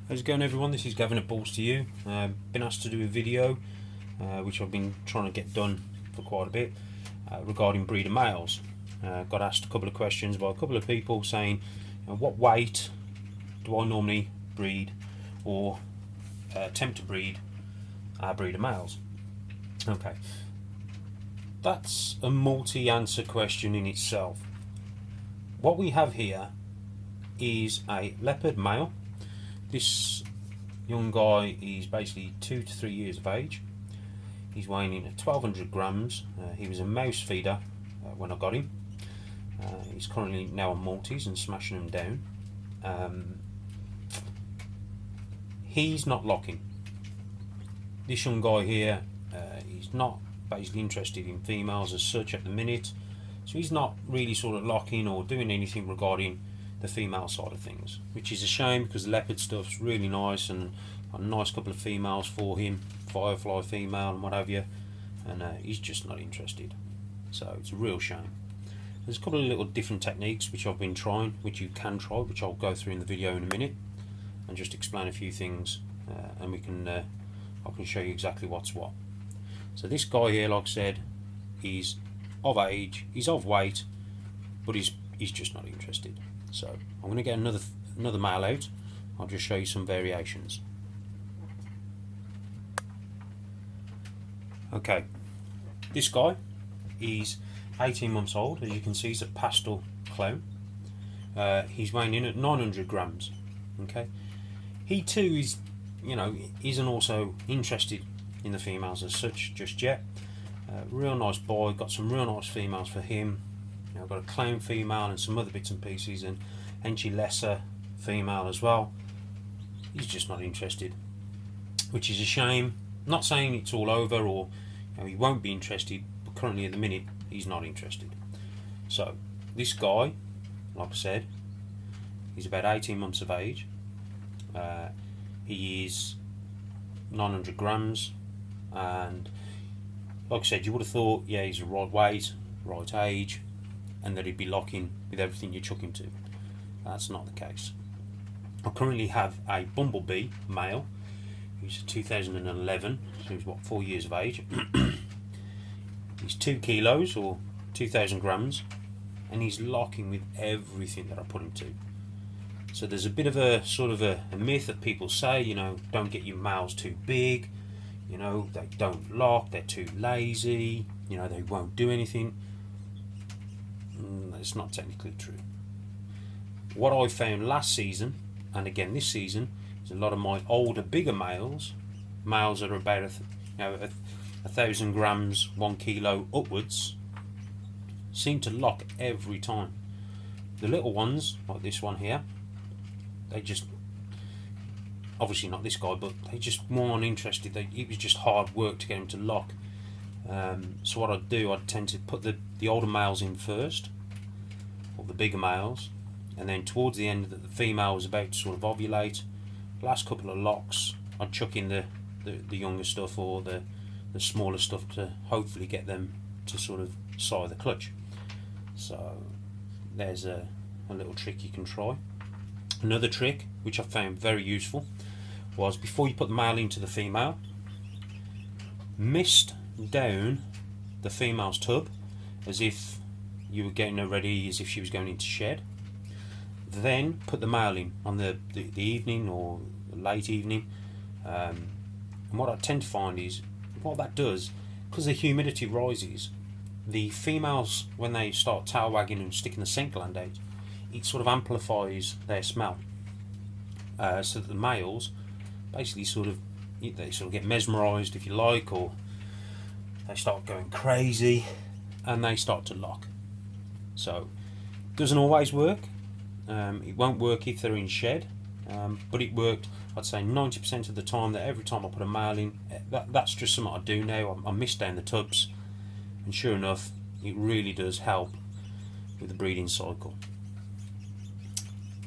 How's it going, everyone? This is Gavin at Balls to You. Been asked to do a video which I've been trying to get done for quite a bit regarding breeder males. Got asked a couple of questions by a couple of people saying, what weight do I normally breed or attempt to breed our breeder males? Okay, that's a multi-answer question in itself. What we have here is a leopard male. This young guy is basically 2 to 3 years of age. He's weighing in at 1200 grams. He was a mouse feeder when I got him. He's currently now on multis and smashing them down. He's not locking. This young guy here, he's not basically interested in females as such at the minute. So he's not really sort of locking or doing anything regarding the female side of things, which is a shame because the leopard stuff's really nice and a nice couple of females for him, firefly female and what have you, and he's just not interested. So it's a real shame. There's a couple of little different techniques which I've been trying, which you can try, which I'll go through in the video in a minute and just explain a few things, and we can I can show you exactly what's what. So this guy here, like I said, is of age, he's of weight, but he's just not interested. So I'm going to get another male out. I'll just show you some variations. Okay, this guy is 18 months old. As you can see, he's a pastel clown. He's weighing in at 900 grams. Okay, he too is, isn't also interested in the females as such just yet. Real nice boy, got some real nice females for him. I've got a clown female and some other bits and pieces, and Enchi lesser female as well. He's just not interested, which is a shame. Not saying it's all over or he won't be interested, but currently at the minute he's not interested. So this guy, like I said, he's about 18 months of age. He is 900 grams, and like I said, you would have thought, yeah, he's the right weight, right age, and that he'd be locking with everything you chuck him to. That's not the case. I currently have a bumblebee male who's 2011, so he's 4 years of age. He's 2 kilos or 2000 grams, and he's locking with everything that I put him to. So there's a bit of a sort of a myth that people say, don't get your males too big, they don't lock, they're too lazy, they won't do anything. It's not technically true. What I found last season, and again this season, is a lot of my older, bigger males that are about 1,000 grams, 1 kilo upwards, seem to lock every time. The little ones, like this one here, they just, obviously not this guy, but they just weren't interested. It was just hard work to get them to lock. So what I'd do, I'd tend to put the older males in first, or the bigger males, and then towards the end that the female was about to sort of ovulate, last couple of locks, I'd chuck in the younger stuff or the smaller stuff to hopefully get them to sort of sire the clutch. So there's a little trick you can try. Another trick which I found very useful was, before you put the male into the female, mist down the female's tub as if you were getting her ready, as if she was going into shed. Then put the male in on the evening or late evening, and what I tend to find is, what that does, because the humidity rises, the females, when they start tail wagging and sticking the scent gland out, it sort of amplifies their smell, so that the males basically they get mesmerised, if you like, or they start going crazy and they start to lock. So it doesn't always work. It won't work if they're in shed, but it worked, I'd say 90% of the time. That every time I put a male in, that's just something I do now. I mist down the tubs, and sure enough, it really does help with the breeding cycle.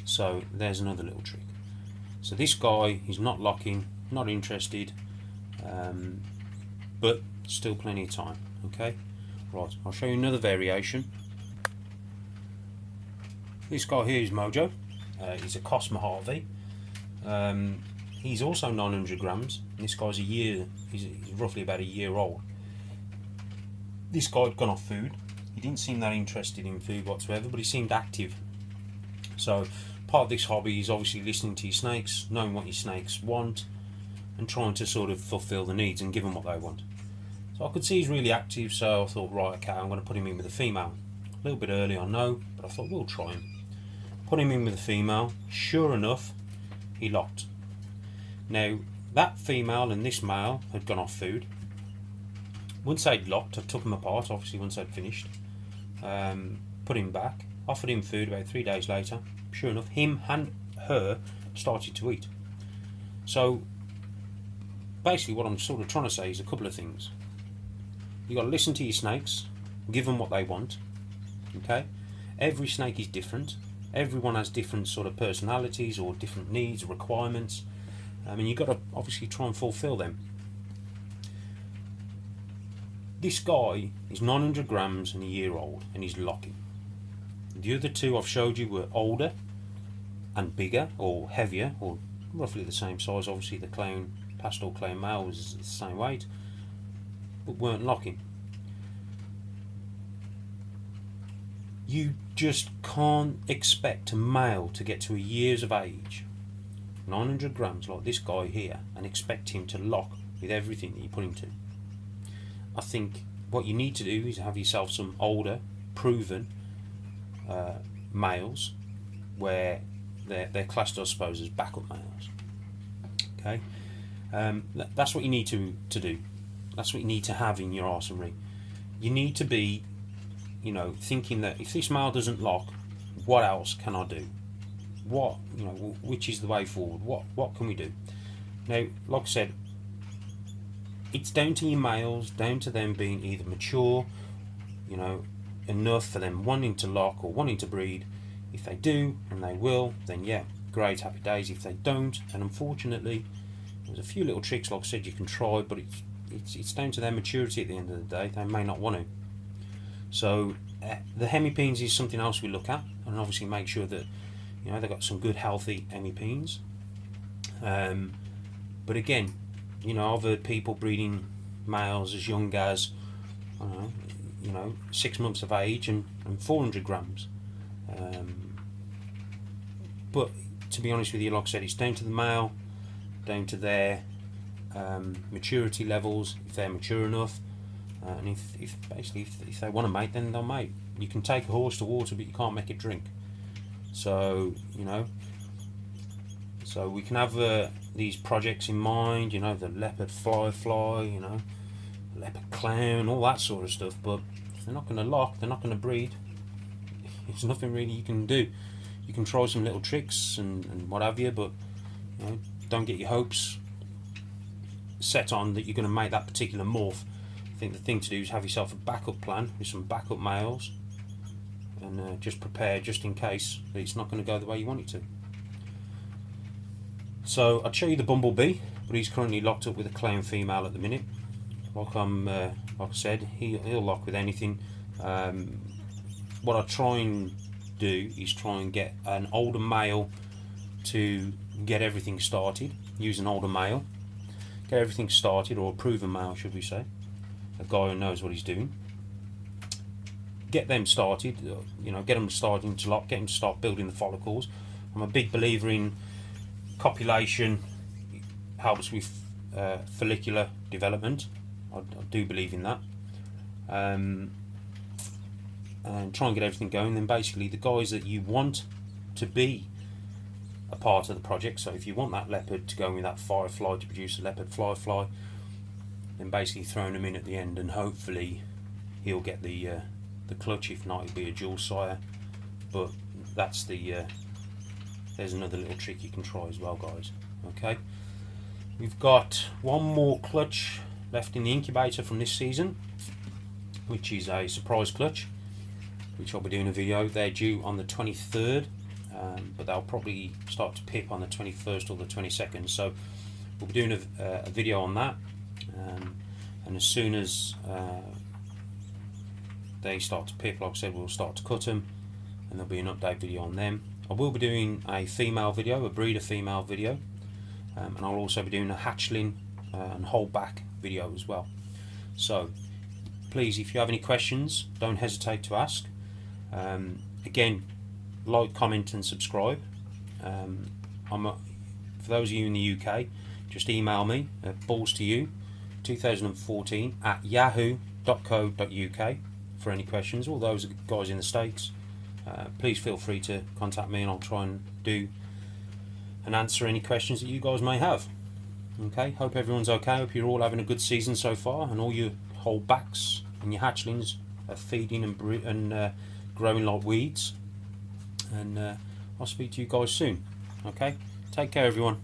So there's another little trick. So this guy, he's not locking, not interested, but still plenty of time. Okay, right, I'll show you another variation. This guy here is Mojo. He's a Cosmo Harvey. He's also 900 grams. And this guy's he's roughly about a year old. This guy had gone off food. He didn't seem that interested in food whatsoever, but he seemed active. So part of this hobby is obviously listening to your snakes, knowing what your snakes want, and trying to sort of fulfill the needs and give them what they want. So I could see he's really active, so I thought, right, okay, I'm going to put him in with a female. A little bit early, I know, but I thought we'll try him. Put him in with a female. Sure enough, he locked. Now, that female and this male had gone off food. Once they'd locked, I took them apart, obviously once I'd finished. Put him back, offered him food about 3 days later. Sure enough, him and her started to eat. So, basically what I'm sort of trying to say is a couple of things. You've got to listen to your snakes, give them what they want. Okay? Every snake is different. Everyone has different sort of personalities or different needs, requirements. And you've got to obviously try and fulfill them. This guy is 900 grams and a year old, and he's locking. The other two I've showed you were older and bigger, or heavier, or roughly the same size. Obviously the pastel clown male was the same weight, but weren't locking. You just can't expect a male to get to a years of age, 900 grams like this guy here, and expect him to lock with everything that you put him to. I think what you need to do is have yourself some older, proven males, where they're classed, I suppose, as backup males. Okay, that's what you need to do. That's what you need to have in your arsenal. You need to be, thinking that if this male doesn't lock, what else can I do? Which is the way forward? What can we do? Now, like I said, it's down to your males, down to them being either mature, enough for them wanting to lock or wanting to breed. If they do, and they will, then yeah, great, happy days. If they don't, and unfortunately, there's a few little tricks, like I said, you can try, but it's down to their maturity at the end of the day. They may not want to. So the hemipenes is something else we look at, and obviously make sure that they've got some good healthy hemipenes. But again, I've heard people breeding males as young as 6 months of age and 400 grams. But to be honest with you, like I said, it's down to the male, down to their maturity levels, if they're mature enough, and if they want to mate, then they'll mate. You can take a horse to water, but you can't make it drink. So so we can have these projects in mind, the leopard fly, leopard clown, all that sort of stuff, but if they're not going to lock, they're not going to breed. There's nothing really you can do. You can try some little tricks and what have you, but don't get your hopes set on that you're going to make that particular morph. I think the thing to do is have yourself a backup plan with some backup males, and just prepare just in case that it's not going to go the way you want it to. So I'd show you the bumblebee, but he's currently locked up with a clown female at the minute. Like I said, he'll lock with anything. What I try and do is try and get an older male to get everything started. Use an older male, get everything started, or a proven male, should we say, a guy who knows what he's doing. Get them started, get them starting to lock, get them to start building the follicles. I'm a big believer in copulation. It helps with follicular development. I do believe in that. And try and get everything going. Then basically the guys that you want to be a part of the project, so if you want that leopard to go with that firefly to produce a leopard fly, then basically throwing them in at the end, and hopefully he'll get the clutch. If not, it'll be a dual sire. But that's there's another little trick you can try as well, guys. Okay, we've got one more clutch left in the incubator from this season, which is a surprise clutch, which I'll be doing a video. They're due on the 23rd, but they'll probably start to pip on the 21st or the 22nd, so we'll be doing a video on that, and as soon as they start to pip, like I said, we'll start to cut them, and there'll be an update video on them. I will be doing a female video, a breeder female video, and I'll also be doing a hatchling and holdback video as well. So please, if you have any questions, don't hesitate to ask. Again, like, comment and subscribe. For those of you in the UK, just email me at ballstoyou2014@yahoo.co.uk for any questions. All those guys in the States, please feel free to contact me and I'll try and do and answer any questions that you guys may have. Okay, hope everyone's okay. Hope you're all having a good season so far, and all your holdbacks and your hatchlings are feeding and growing like weeds. And I'll speak to you guys soon. Okay, take care everyone.